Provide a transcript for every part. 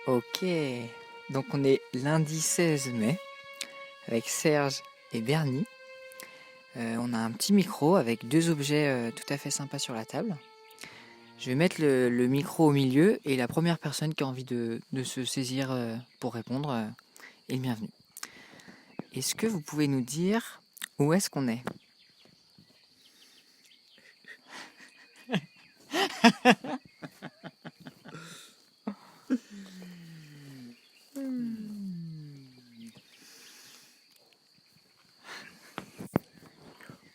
Ok, donc on est lundi 16 mai avec Serge et Bernie. On a un petit micro avec deux objets tout à fait sympas sur la table. Je vais mettre le micro au milieu et la première personne qui a envie de se saisir pour répondre est le bienvenu. Est-ce que vous pouvez nous dire où est-ce qu'on est ?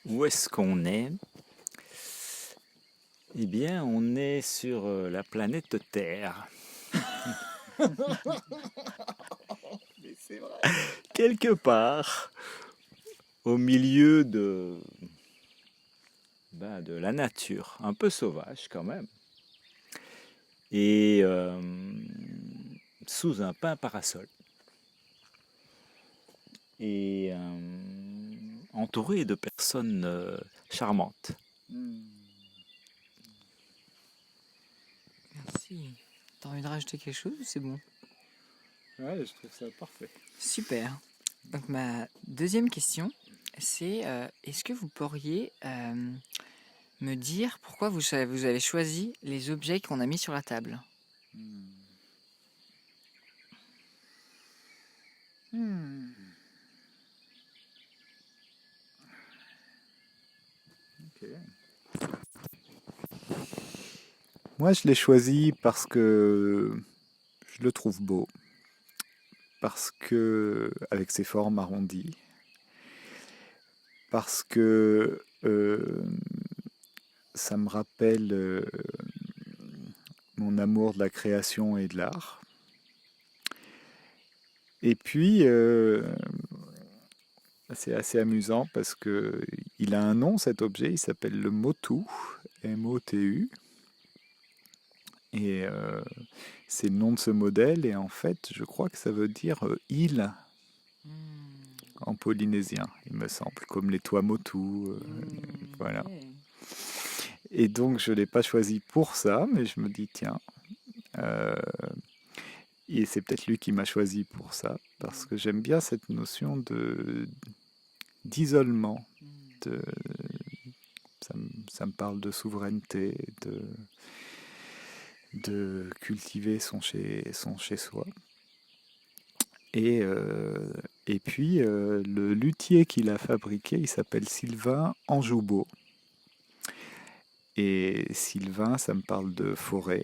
Où est-ce qu'on est? Eh bien, on est sur la planète Terre. Mais c'est vrai. Quelque part, au milieu de la nature, un peu sauvage quand même. Et sous un pin parasol. Et entouré de personnes charmantes. Merci. T'as envie de rajouter quelque chose ou c'est bon ? Ouais, je trouve ça parfait. Super. Donc ma deuxième question, c'est est-ce que vous pourriez me dire pourquoi vous avez choisi les objets qu'on a mis sur la table ? Ok. Moi, je l'ai choisi parce que je le trouve beau. Parce que, avec ses formes arrondies. Parce que ça me rappelle mon amour de la création et de l'art. Et puis, c'est assez amusant parce que il a un nom, cet objet, il s'appelle le Motu, M-O-T-U. Et c'est le nom de ce modèle, et en fait, je crois que ça veut dire île en polynésien, il me semble, comme les Tuamotu. Voilà. Ok. Et donc, je ne l'ai pas choisi pour ça, mais je me dis, tiens, et c'est peut-être lui qui m'a choisi pour ça, parce que j'aime bien cette notion d'isolement. De, ça me parle de souveraineté, de cultiver son chez-soi. Et puis, le luthier qui l'a fabriqué, il s'appelle Sylvain Anjoubeau. Et Sylvain, ça me parle de forêt.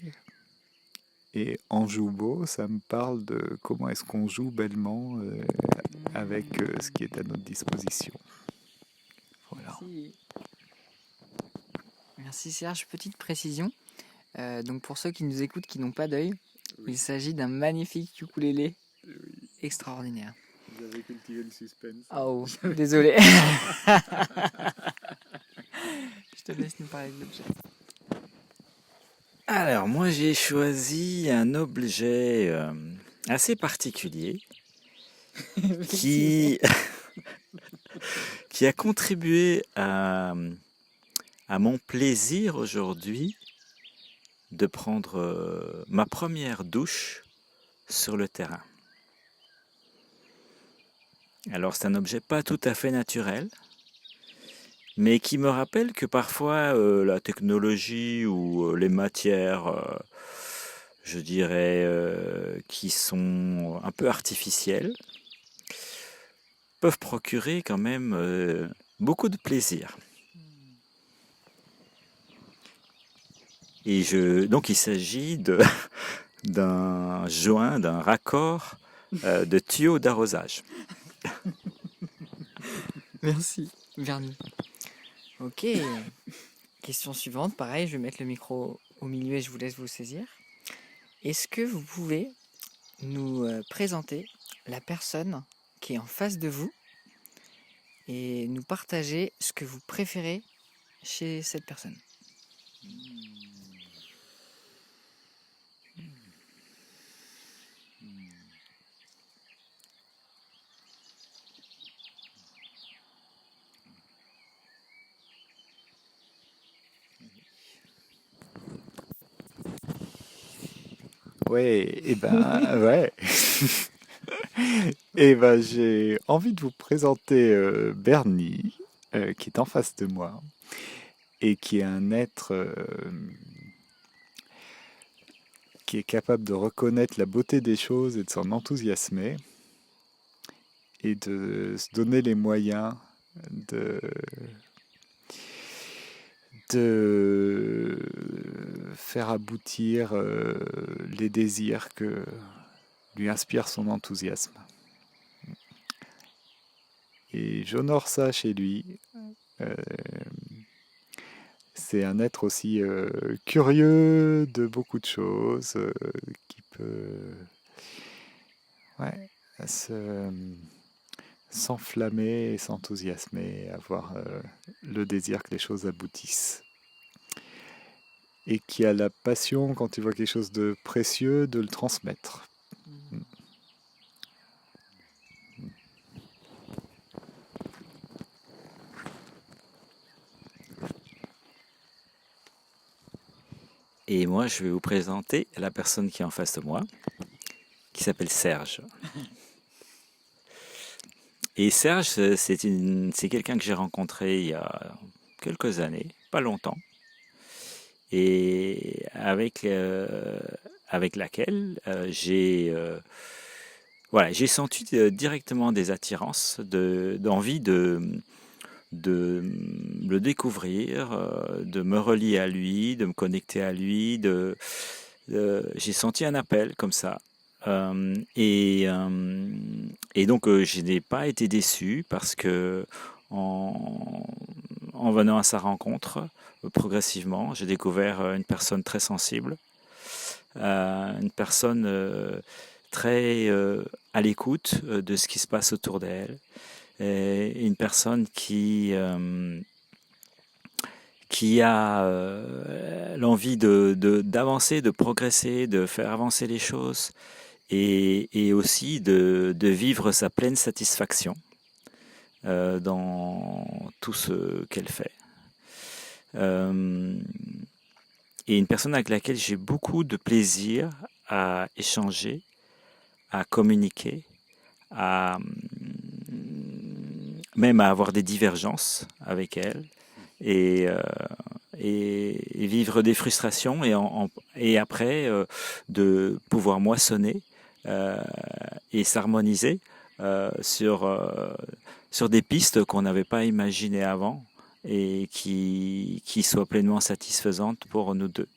Et Anjoubeau, ça me parle de comment est-ce qu'on joue bellement avec ce qui est à notre disposition. Voilà. Merci. Merci Serge. Petite précision. Donc pour ceux qui nous écoutent qui n'ont pas d'œil, il s'agit d'un magnifique ukulélé extraordinaire. Vous avez cultivé le suspense. Oh, désolé. Je te laisse nous parler de l'objet. Alors, moi, j'ai choisi un objet assez particulier qui a contribué à mon plaisir aujourd'hui de prendre ma première douche sur le terrain. Alors, c'est un objet pas tout à fait naturel, mais qui me rappelle que parfois la technologie ou les matières, je dirais, qui sont un peu artificielles, peuvent procurer quand même beaucoup de plaisir. Et donc il s'agit d'un joint, d'un raccord de tuyau d'arrosage. Merci, Vernis. Ok. Question suivante, pareil, je vais mettre le micro au milieu et je vous laisse vous saisir. Est-ce que vous pouvez nous présenter la personne qui est en face de vous et nous partager ce que vous préférez chez cette personne ? Ouais, et ben, ouais. Et ben, j'ai envie de vous présenter Bernie, qui est en face de moi, et qui est un être qui est capable de reconnaître la beauté des choses et de s'en enthousiasmer, et de se donner les moyens de, de faire aboutir les désirs que lui inspire son enthousiasme. Et j'honore ça chez lui. Euh, c'est un être aussi curieux de beaucoup de choses, qui peut ouais, se, s'enflammer et s'enthousiasmer, avoir le désir que les choses aboutissent. Et qui a la passion, quand il voit quelque chose de précieux, de le transmettre. Et moi, je vais vous présenter la personne qui est en face de moi, qui s'appelle Serge. Et Serge, c'est quelqu'un que j'ai rencontré il y a quelques années, pas longtemps, et avec laquelle j'ai senti directement des attirances, d'envie de le découvrir, de me relier à lui, de me connecter à lui. J'ai senti un appel comme ça. Et donc, je n'ai pas été déçu parce que en, en venant à sa rencontre, progressivement, j'ai découvert une personne très sensible, une personne très à l'écoute de ce qui se passe autour d'elle, et une personne qui a l'envie d'avancer, de progresser, de faire avancer les choses et aussi de vivre sa pleine satisfaction dans tout ce qu'elle fait. Et une personne avec laquelle j'ai beaucoup de plaisir à échanger, à communiquer, même à avoir des divergences avec elle et, et vivre des frustrations et après de pouvoir moissonner et s'harmoniser sur des pistes qu'on n'avait pas imaginées avant et qui soient pleinement satisfaisantes pour nous deux.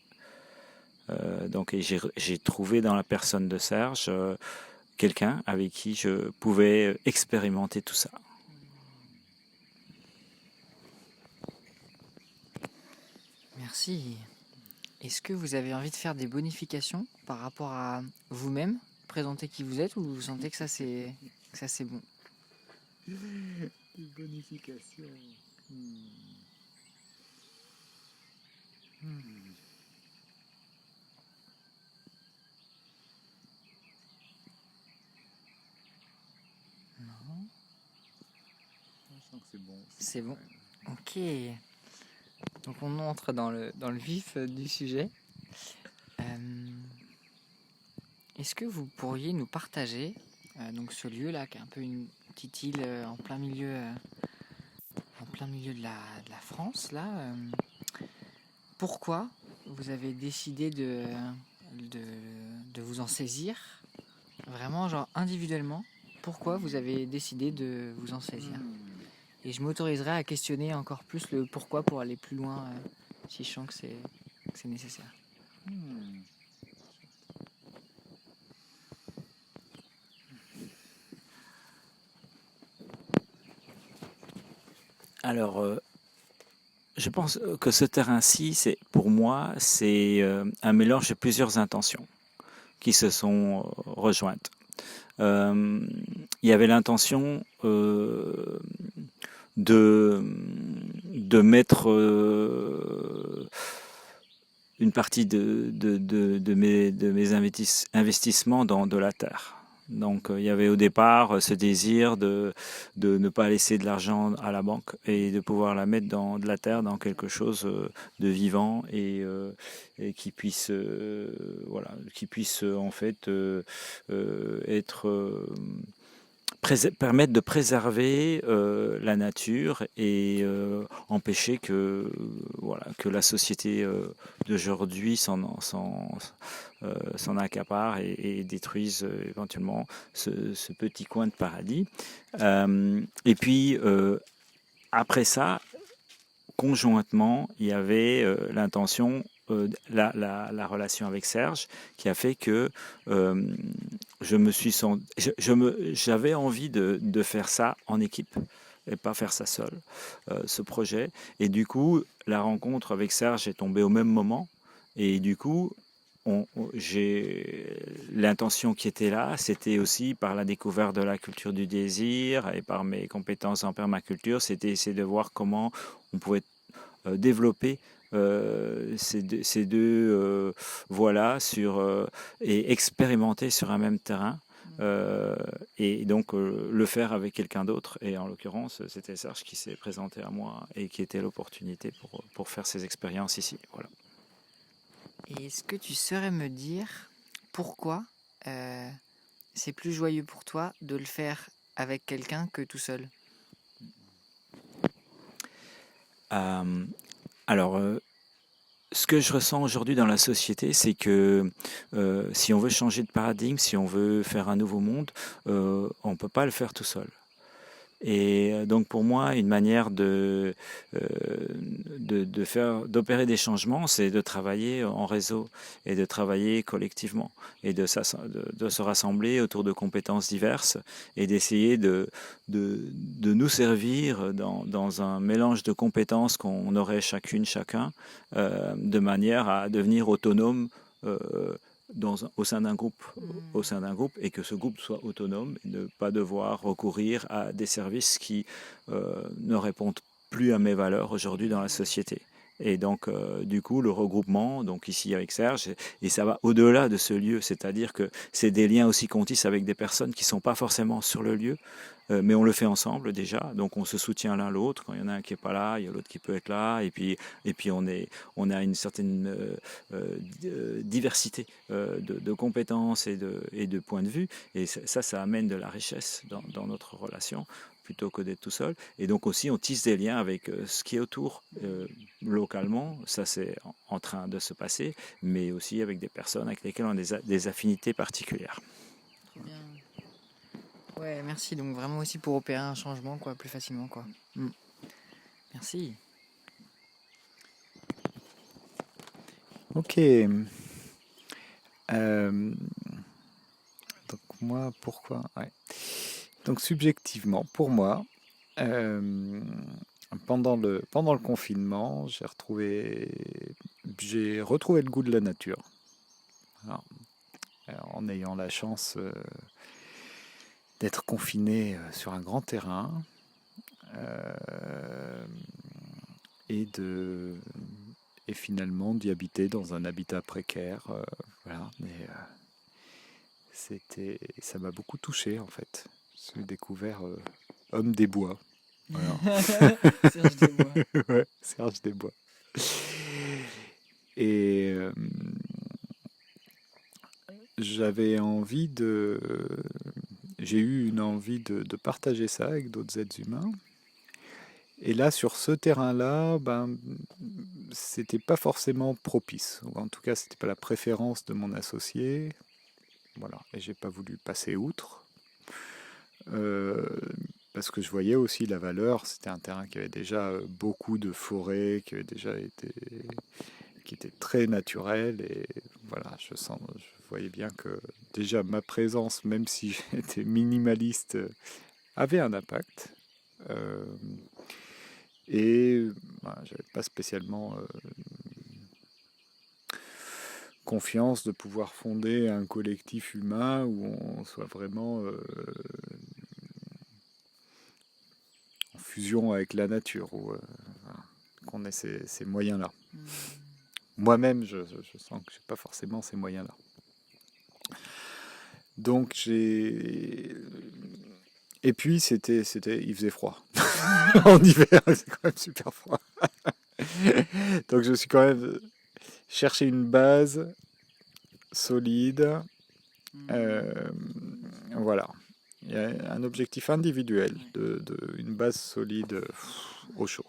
Donc j'ai trouvé dans la personne de Serge quelqu'un avec qui je pouvais expérimenter tout ça. Merci. Est-ce que vous avez envie de faire des bonifications par rapport à vous-même, présenter qui vous êtes, ou vous sentez que ça c'est bon? Des bonifications. Non. Je sens que c'est bon. C'est bon. Ok. Donc on entre dans le vif du sujet. Est-ce que vous pourriez nous partager donc ce lieu-là, qui est un peu une petite île en plein milieu de la France, là, pourquoi vous avez décidé de vous en saisir, vraiment, genre individuellement, pourquoi vous avez décidé de vous en saisir? Et je m'autoriserai à questionner encore plus le pourquoi pour aller plus loin, si je sens que c'est nécessaire. Alors, je pense que ce terrain-ci, pour moi, c'est un mélange de plusieurs intentions qui se sont rejointes. Il y avait l'intention de mettre une partie de mes investissements dans de la terre, Donc il y avait au départ ce désir de ne pas laisser de l'argent à la banque et de pouvoir la mettre dans de la terre, dans quelque chose de vivant et qui puisse qui puisse en fait être permettre de préserver la nature et empêcher que la société d'aujourd'hui s'en accapare et détruise éventuellement ce petit coin de paradis. Et puis après ça, conjointement, il y avait l'intention, la relation avec Serge, qui a fait que j'avais envie de faire ça en équipe et pas faire ça seul, ce projet. Et du coup, la rencontre avec Serge est tombée au même moment. Et du coup, j'ai l'intention qui était là, c'était aussi par la découverte de la culture du désir et par mes compétences en permaculture, c'était essayer de voir comment on pouvait développer ces deux voies-là et expérimenter sur un même terrain. Et donc le faire avec quelqu'un d'autre. Et en l'occurrence, c'était Serge qui s'est présenté à moi et qui était l'opportunité pour faire ces expériences ici. Voilà. Et est-ce que tu saurais me dire pourquoi c'est plus joyeux pour toi de le faire avec quelqu'un que tout seul? Alors, ce que je ressens aujourd'hui dans la société, c'est que si on veut changer de paradigme, si on veut faire un nouveau monde, on ne peut pas le faire tout seul. Et donc pour moi, une manière d'opérer des changements, c'est de travailler en réseau et de travailler collectivement et de se rassembler autour de compétences diverses et d'essayer de nous servir dans un mélange de compétences qu'on aurait chacun, de manière à devenir autonome au sein d'un groupe, et que ce groupe soit autonome et ne pas devoir recourir à des services qui ne répondent plus à mes valeurs aujourd'hui dans la société. Et donc, du coup, le regroupement, donc ici avec Serge, et ça va au-delà de ce lieu, c'est-à-dire que c'est des liens aussi qu'on tisse avec des personnes qui ne sont pas forcément sur le lieu, mais on le fait ensemble déjà, donc on se soutient l'un l'autre. Quand il y en a un qui n'est pas là, il y a l'autre qui peut être là, et puis on a une certaine diversité de compétences et de points de vue, et ça amène de la richesse dans notre relation, plutôt que d'être tout seul. Et donc aussi, on tisse des liens avec ce qui est autour localement, ça c'est en train de se passer, mais aussi avec des personnes avec lesquelles on a des affinités particulières. Trop bien. Ouais, merci. Donc vraiment aussi pour opérer un changement, quoi, plus facilement, quoi. Merci. Ok. Donc moi, pourquoi? Ouais. Donc subjectivement, pour moi, pendant le confinement, j'ai retrouvé le goût de la nature. Alors, en ayant la chance d'être confiné sur un grand terrain et finalement d'y habiter dans un habitat précaire. Voilà, mais ça m'a beaucoup touché en fait. J'ai découvert Homme des Bois. Voilà. Serge Desbois. Ouais, Serge Desbois. Et j'ai eu une envie de partager ça avec d'autres êtres humains. Et là, sur ce terrain-là, c'était pas forcément propice. Ou en tout cas, c'était pas la préférence de mon associé. Voilà. Et j'ai pas voulu passer outre. Parce que je voyais aussi la valeur. C'était un terrain qui avait déjà beaucoup de forêts, qui était très naturel. Et voilà, je voyais bien que déjà ma présence, même si j'étais minimaliste, avait un impact. Et j'avais pas spécialement confiance de pouvoir fonder un collectif humain où on soit vraiment en fusion avec la nature, où qu'on ait ces moyens-là. Moi-même, je sens que j'ai pas forcément ces moyens-là. Donc j'ai... Et puis il faisait froid. En hiver, c'est quand même super froid. Donc je me suis quand même cherché une base solide. Euh, voilà. Il y a un objectif individuel, une base solide au chaud,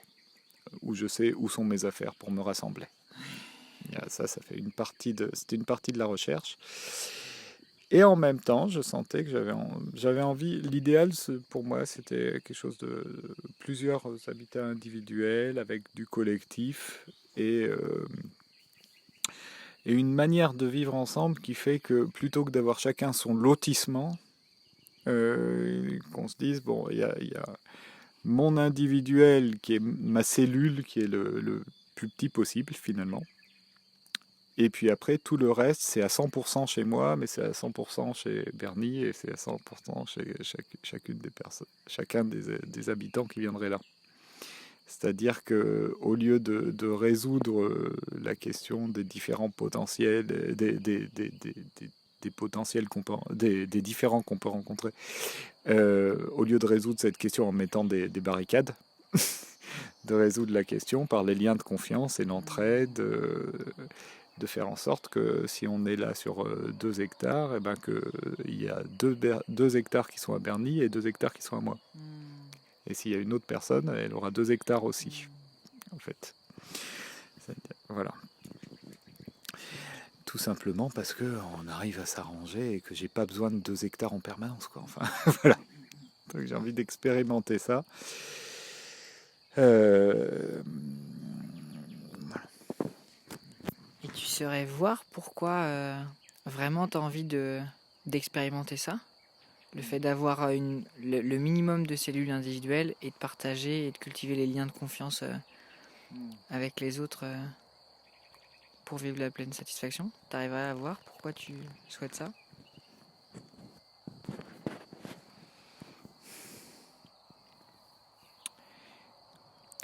où je sais où sont mes affaires pour me rassembler. Ça fait c'était une partie de la recherche. Et en même temps, je sentais que j'avais envie. L'idéal, pour moi, c'était quelque chose de plusieurs habitats individuels avec du collectif et, euh, et une manière de vivre ensemble qui fait que plutôt que d'avoir chacun son lotissement, qu'on se dise, bon, il y a mon individuel qui est ma cellule, qui est le plus petit possible finalement. Et puis après, tout le reste, c'est à 100% chez moi, mais c'est à 100% chez Bernie et c'est à 100% chez chacune des personnes, chacun des habitants qui viendraient là. C'est-à-dire que au lieu de résoudre la question des différents potentiels, des potentiels des différents qu'on peut rencontrer, au lieu de résoudre cette question en mettant des barricades, de résoudre la question par les liens de confiance et l'entraide, de faire en sorte que si on est là sur 2 hectares, et ben qu'il y a 2 hectares qui sont à Bernie et 2 hectares qui sont à moi. Et s'il y a une autre personne, elle aura 2 hectares aussi, en fait. Voilà. Tout simplement parce qu'on arrive à s'arranger et que j'ai pas besoin de 2 hectares en permanence, quoi. Enfin, voilà. Donc j'ai envie d'expérimenter ça. Voilà. Et tu saurais voir pourquoi vraiment tu as envie d'expérimenter ça? Le fait d'avoir le minimum de cellules individuelles et de partager et de cultiver les liens de confiance avec les autres pour vivre la pleine satisfaction. Tu arriverais à voir pourquoi tu souhaites ça?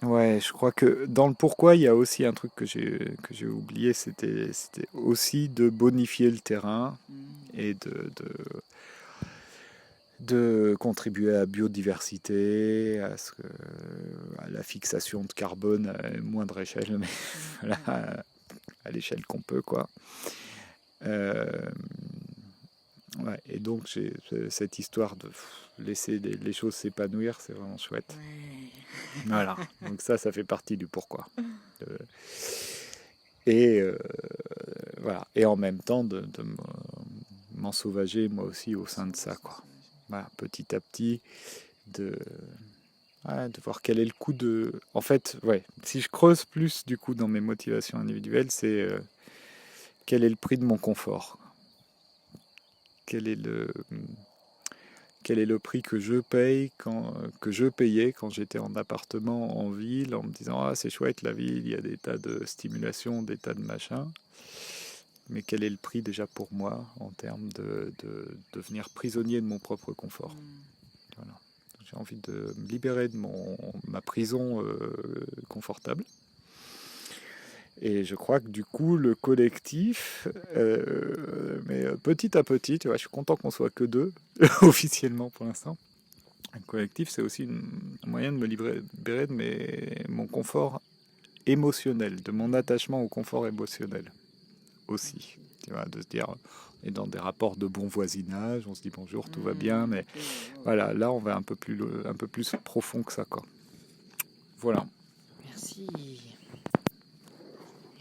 Ouais, je crois que dans le pourquoi, il y a aussi un truc que j'ai oublié, c'était aussi de bonifier le terrain et de contribuer à la biodiversité, à la fixation de carbone à moindre échelle, mais voilà, à l'échelle qu'on peut, quoi. Euh, ouais, et donc, cette histoire de laisser les choses s'épanouir, c'est vraiment chouette. Voilà, donc ça fait partie du pourquoi. Et voilà, et en même temps de m'ensauvager moi aussi au sein de ça, quoi. Voilà, petit à petit, de voir quel est le coût de... En fait, ouais, si je creuse plus du coup dans mes motivations individuelles, c'est quel est le prix de mon confort? Quel est le prix que je paye que je payais quand j'étais en appartement en ville en me disant ah c'est chouette la ville, il y a des tas de stimulation, des tas de machins. Mais quel est le prix déjà pour moi en termes de devenir prisonnier de mon propre confort? Voilà. J'ai envie de me libérer de ma prison confortable. Et je crois que du coup, le collectif, mais petit à petit, tu vois, je suis content qu'on soit que 2, officiellement pour l'instant. Le collectif, c'est aussi un moyen de me libérer de mon confort émotionnel, de mon attachement au confort émotionnel aussi. Tu vois, de se dire, on est dans des rapports de bon voisinage, on se dit bonjour, tout va bien, mais voilà, là, on va un peu plus profond que ça, quoi. Voilà. Merci.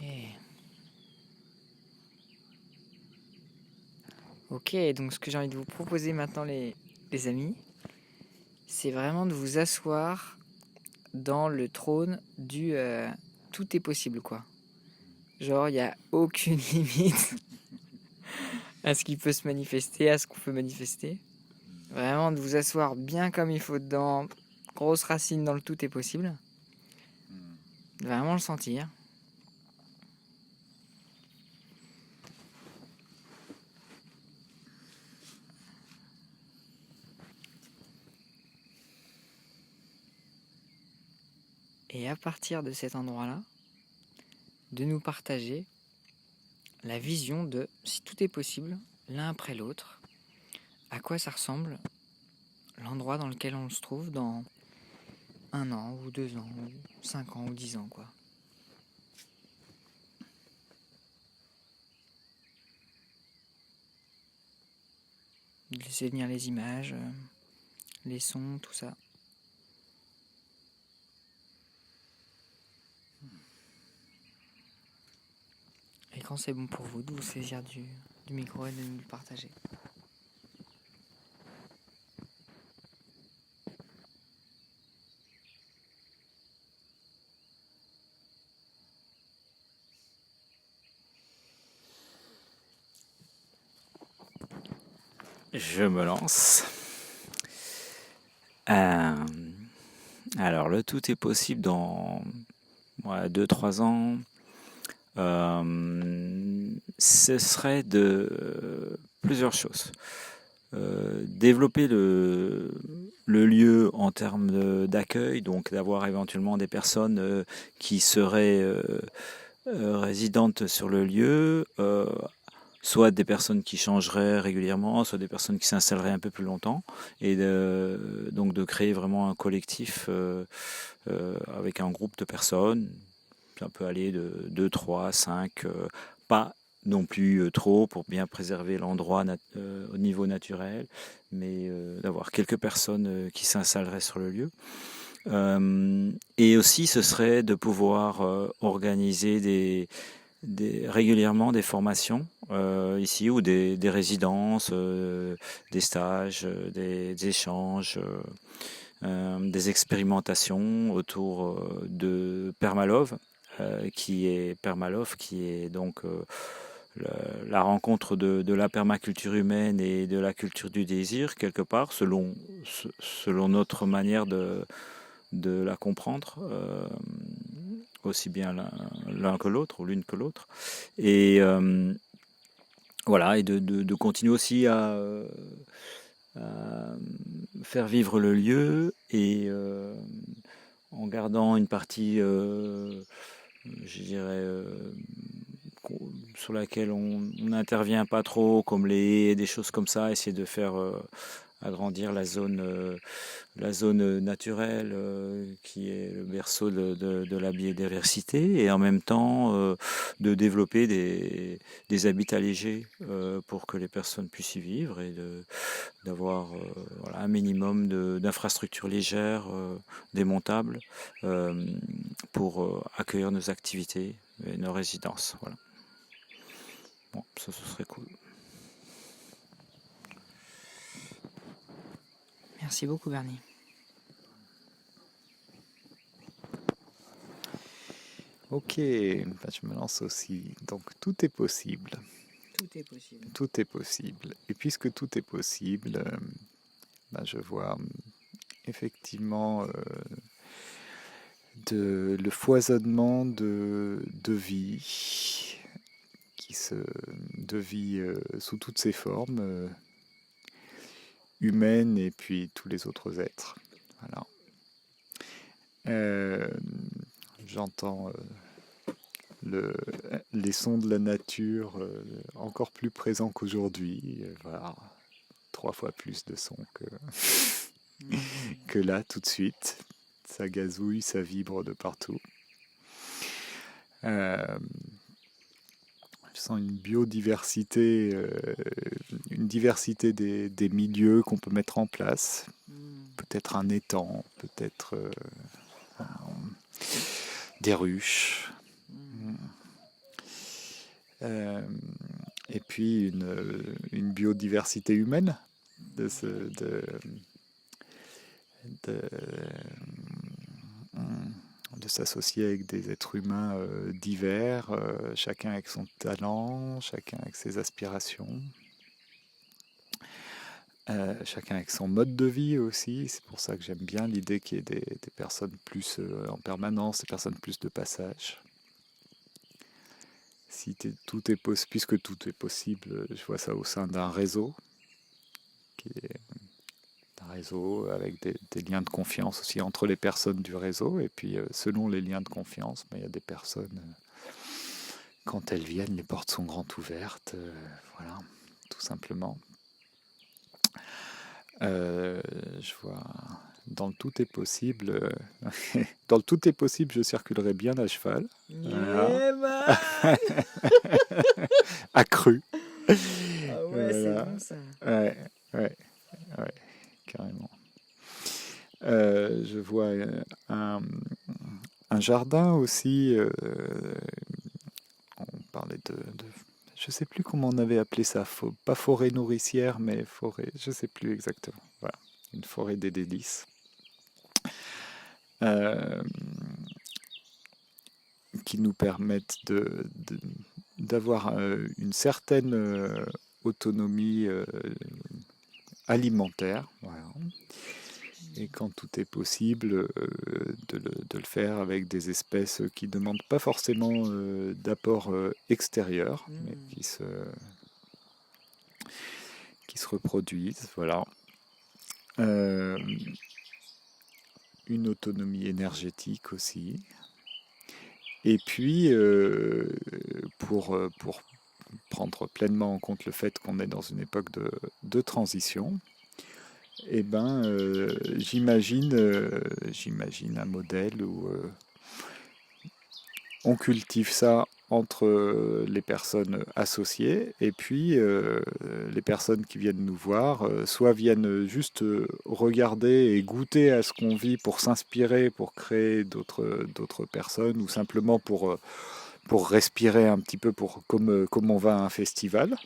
Yeah. Ok, donc ce que j'ai envie de vous proposer maintenant, les amis, c'est vraiment de vous asseoir dans le trône du tout est possible, quoi. Genre, il n'y a aucune limite à ce qui peut se manifester, à ce qu'on peut manifester. Vraiment, de vous asseoir bien comme il faut dedans, grosse racine dans le tout est possible. De vraiment le sentir. Et à partir de cet endroit-là, de nous partager la vision de si tout est possible, l'un après l'autre, à quoi ça ressemble l'endroit dans lequel on se trouve dans 1 an ou 2 ans ou 5 ans ou 10 ans, quoi. De laisser venir les images, les sons, tout ça. Et quand c'est bon pour vous, de vous saisir du micro et de nous le partager. Je me lance. Alors, le tout est possible dans 2-3 ans. Ce serait de plusieurs choses. Développer le lieu en termes d'accueil, donc d'avoir éventuellement des personnes qui seraient résidentes sur le lieu, soit des personnes qui changeraient régulièrement, soit des personnes qui s'installeraient un peu plus longtemps, et donc de créer vraiment un collectif avec un groupe de personnes. Ça peut aller de 2, 3, 5, pas non plus trop pour bien préserver l'endroit au niveau naturel, mais d'avoir quelques personnes qui s'installeraient sur le lieu. Et aussi, ce serait de pouvoir organiser régulièrement des formations ici, ou des résidences, des stages, des échanges, des expérimentations autour de Permalove, qui est donc la rencontre de la permaculture humaine et de la culture du désir, quelque part, selon notre manière de la comprendre, aussi bien l'un que l'autre, ou l'une que l'autre. Et voilà, et de continuer aussi à faire vivre le lieu, et en gardant une partie, je dirais, sur laquelle on n'intervient pas trop, comme les haies et des choses comme ça, essayer de faire agrandir la zone naturelle, qui est le berceau de la biodiversité, et en même temps de développer des habitats légers pour que les personnes puissent y vivre, et d'avoir voilà, un minimum d'infrastructures légères, démontables, pour accueillir nos activités et nos résidences. Voilà. Bon, ça, ce serait cool. Merci beaucoup, Bernie. Ok, je me lance aussi. Donc tout est possible. Tout est possible. Tout est possible. Et puisque tout est possible, je vois effectivement le foisonnement de vie, de vie sous toutes ses formes, humaines et puis tous les autres êtres. Voilà. J'entends les sons de la nature encore plus présents qu'aujourd'hui. Voilà. 3 fois plus de sons que là, tout de suite. Ça gazouille, ça vibre de partout. Je sens une biodiversité, une diversité des milieux qu'on peut mettre en place. Peut-être un étang, peut-être des ruches. Et puis une biodiversité humaine de s'associer avec des êtres humains divers, chacun avec son talent, chacun avec ses aspirations, chacun avec son mode de vie aussi. C'est pour ça que j'aime bien l'idée qu'il y ait des personnes plus en permanence, des personnes plus de passage. Puisque tout est possible, je vois ça au sein d'un réseau, avec des liens de confiance aussi entre les personnes du réseau. Et puis, selon les liens de confiance, il y a des personnes, quand elles viennent, les portes sont grandes ouvertes. Voilà, tout simplement. Je vois. Dans le tout est possible. Dans le tout est possible, je circulerai bien à cheval. Voilà. Yeah, man. Accru. Ah ouais, c'est Voilà. bon ça. Ouais, ouais, ouais, carrément. Je vois un jardin aussi. On parlait je sais plus comment on avait appelé ça. Pas forêt nourricière, mais forêt. Je sais plus exactement. Voilà, une forêt des délices. Euh, qui nous permettent d'avoir une certaine autonomie alimentaire. Voilà. Et quand tout est possible, de le faire avec des espèces qui ne demandent pas forcément d'apport extérieur, mais qui se reproduisent. Voilà. Euh, une autonomie énergétique aussi. Et puis, pour prendre pleinement en compte le fait qu'on est dans une époque de transition, eh ben, j'imagine un modèle où on cultive ça entre les personnes associées et puis les personnes qui viennent nous voir, soit viennent juste regarder et goûter à ce qu'on vit pour s'inspirer, pour créer d'autres personnes, ou simplement pour respirer un petit peu comme on va à un festival.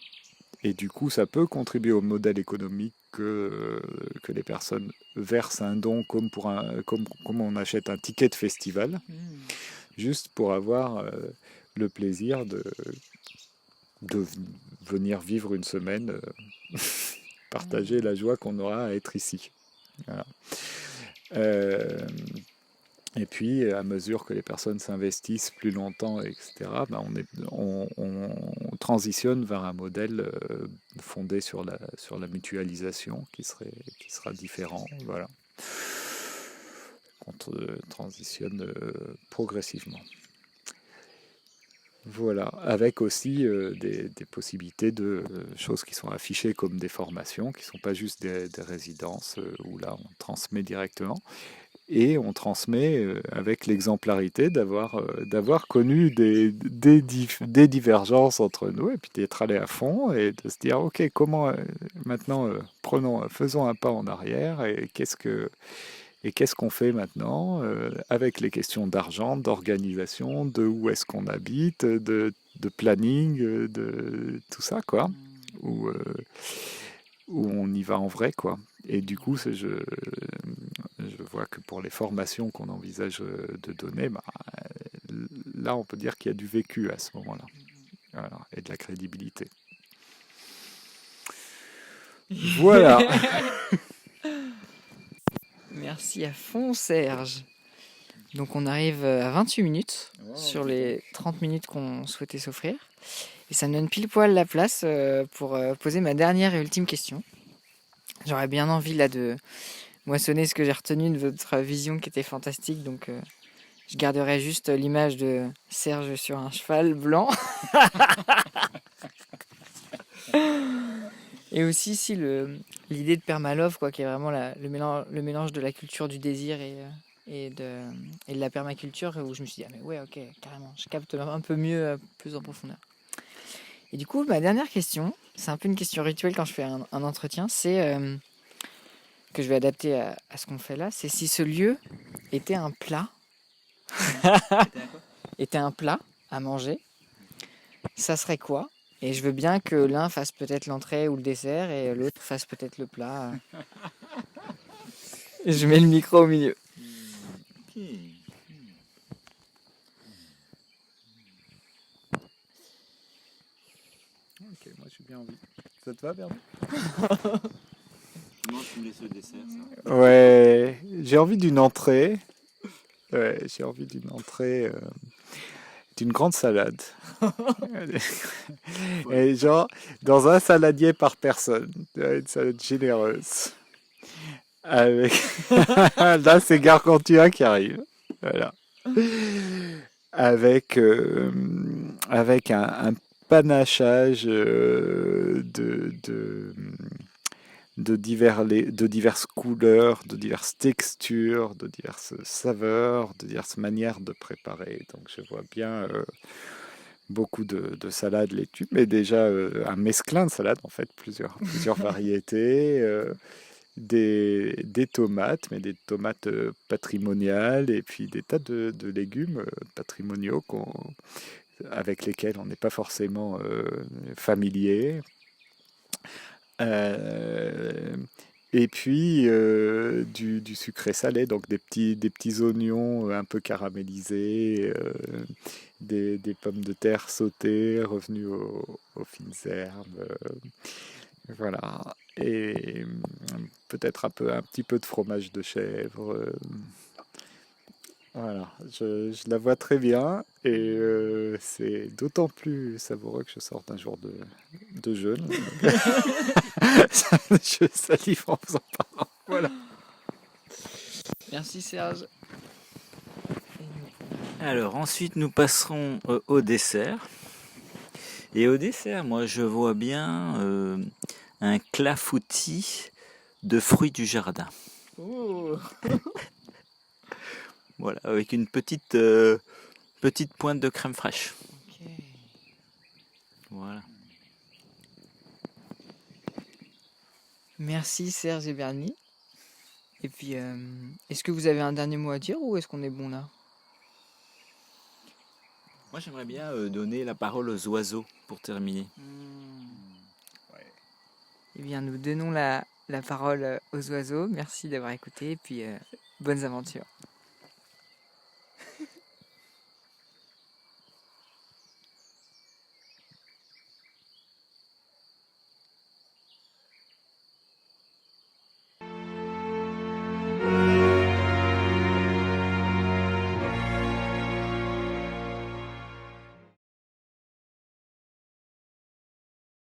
Et du coup, ça peut contribuer au modèle économique que les personnes versent un don comme on achète un ticket de festival, juste pour avoir le plaisir de venir vivre une semaine, partager la joie qu'on aura à être ici. Voilà. Euh, et puis, à mesure que les personnes s'investissent plus longtemps, etc., ben on transitionne vers un modèle fondé sur la mutualisation qui sera différent. Voilà. On transitionne progressivement. Voilà, avec aussi des possibilités de choses qui sont affichées comme des formations, qui ne sont pas juste des résidences où là on transmet directement. Et on transmet avec l'exemplarité d'avoir connu des divergences entre nous, et puis d'être allé à fond et de se dire, ok, comment maintenant faisons un pas en arrière, et qu'est-ce qu'on fait maintenant avec les questions d'argent, d'organisation, de où est-ce qu'on habite, de planning, de tout ça, quoi, où, où on y va en vrai, quoi. Et du coup, je vois que pour les formations qu'on envisage de donner, bah, là, on peut dire qu'il y a du vécu à ce moment-là. Voilà, et de la crédibilité. Voilà. Merci à fond, Serge. Donc on arrive à 28 minutes sur les 30 minutes qu'on souhaitait s'offrir. Et ça me donne pile poil la place pour poser ma dernière et ultime question. J'aurais bien envie là de moissonner ce que j'ai retenu de votre vision qui était fantastique. Donc je garderai juste l'image de Serge sur un cheval blanc. Et aussi si l'idée de Permalove, quoi, qui est vraiment le mélange de la culture du désir et de la permaculture, où je me suis dit, ah mais ouais, ok, carrément, je capte un peu mieux, plus en profondeur. Et du coup, ma dernière question, c'est un peu une question rituelle quand je fais un entretien, c'est que je vais adapter à ce qu'on fait là, c'est si ce lieu était un plat, était un plat à manger, ça serait quoi? Et je veux bien que l'un fasse peut-être l'entrée ou le dessert et l'autre fasse peut-être le plat. Et je mets le micro au milieu. Ok, moi j'ai bien envie. Ça te va, Bernard? Comment tu me laisses le dessert, ça? Ouais, j'ai envie d'une entrée. Ouais, j'ai envie d'une entrée, d'une grande salade. Et genre, dans un saladier par personne. Une salade généreuse. Avec. Là, c'est Gargantua qui arrive. Voilà. Avec un panachage de diverses couleurs, de diverses textures, de diverses saveurs, de diverses manières de préparer. Donc je vois bien beaucoup de salades, laitue, mais déjà un mesclin de salades, en fait, plusieurs variétés, des tomates, mais des tomates patrimoniales, et puis des tas de légumes patrimoniaux avec lesquels on n'est pas forcément familier. Euh, et puis du sucré salé, donc des petits oignons un peu caramélisés, des pommes de terre sautées, revenues aux fines herbes. Voilà. Et peut-être un petit peu de fromage de chèvre. Voilà, je la vois très bien et c'est d'autant plus savoureux que je sors d'un jour de jeûne. Je salive en vous en parlant. Voilà. Merci Serge. Alors ensuite nous passerons au dessert. Et au dessert, moi je vois bien un clafoutis de fruits du jardin. Oh. Voilà, avec une petite pointe de crème fraîche. Ok. Voilà. Merci Serge et Bernie. Et puis, est-ce que vous avez un dernier mot à dire ou est-ce qu'on est bon là? Moi j'aimerais bien donner la parole aux oiseaux pour terminer. Eh bien, nous donnons la parole aux oiseaux. Merci d'avoir écouté et puis bonnes aventures.